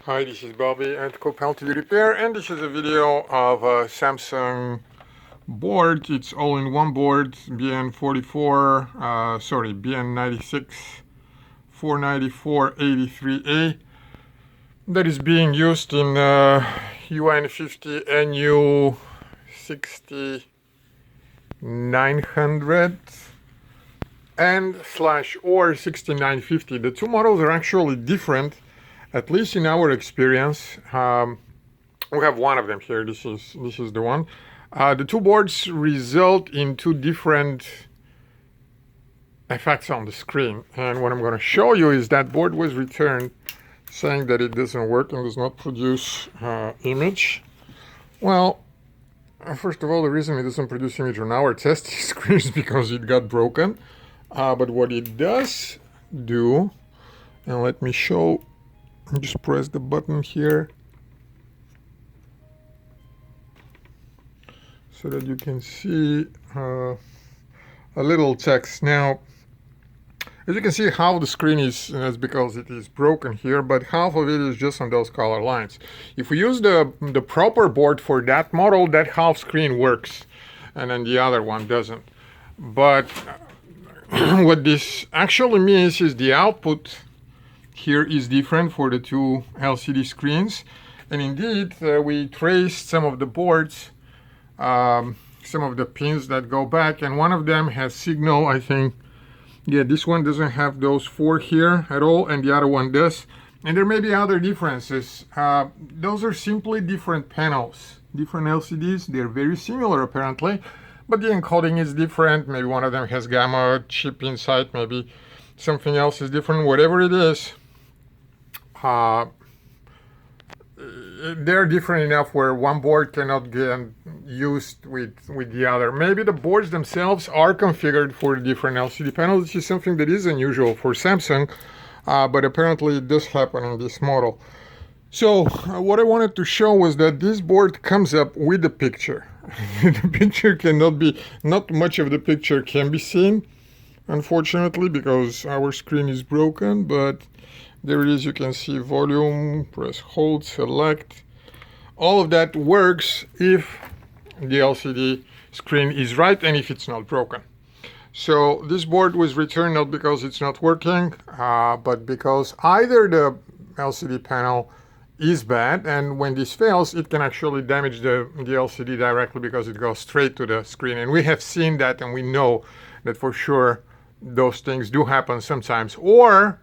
Hi, this is Bobby at Copalty Repair, and this is a video of a Samsung board. It's all-in-one board, BN96 49483A, that is being used in UN50NU6900 and /or 6950. The two models are actually different, at least in our experience. We have one of them here. This is the one. The two boards result in two different effects on the screen, and what I'm going to show you is that board was returned saying that it doesn't work and does not produce image. Well, first of all, the reason it doesn't produce image on our testing screen is because it got broken. But what it does do, and let me show, just press the button here so that you can see a little text. Now, as you can see, half the screen is because it is broken here, but half of it is just on those color lines. If we use the proper board for that model, that half screen works, and then the other one doesn't. But what this actually means is the output here is different for the two LCD screens, and indeed we traced some of the boards, some of the pins that go back, and one of them has signal, I think. Yeah, this one doesn't have those four here at all, and the other one does. And there may be other differences. Those are simply different panels, different LCDs. They're very similar apparently, but the encoding is different. Maybe one of them has gamma chip inside, maybe something else is different. Whatever it is, they're different enough where one board cannot get used with the other. Maybe the boards themselves are configured for the different LCD panels, which is something that is unusual for Samsung, but apparently it does happen in this model. So what I wanted to show was that this board comes up with the picture. The picture cannot be, not much of the picture can be seen, unfortunately, because our screen is broken, but there it is. You can see volume, press hold, select. All of that works if the LCD screen is right and if it's not broken. So this board was returned not because it's not working, but because either the LCD panel is bad, and when this fails, it can actually damage the LCD directly because it goes straight to the screen. And we have seen that, and we know that for sure those things do happen sometimes. Or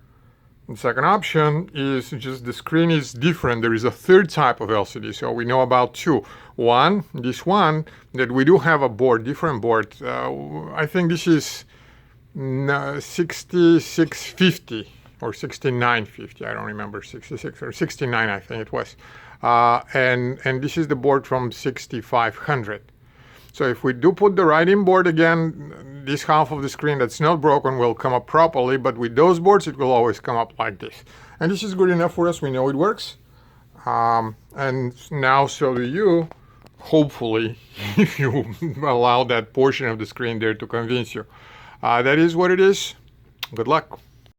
the second option is just the screen is different. There is a third type of LCD, so we know about two. One, this one, that we do have a board, different board. I think this is 6650 or 6950. I don't remember, 66 or 69, I think it was. And this is the board from 6500. So if we do put the right-in board again, this half of the screen that's not broken will come up properly, but with those boards it will always come up like this. And this is good enough for us. We know it works. And now so do you, hopefully, if you allow that portion of the screen there to convince you. That is what it is. Good luck.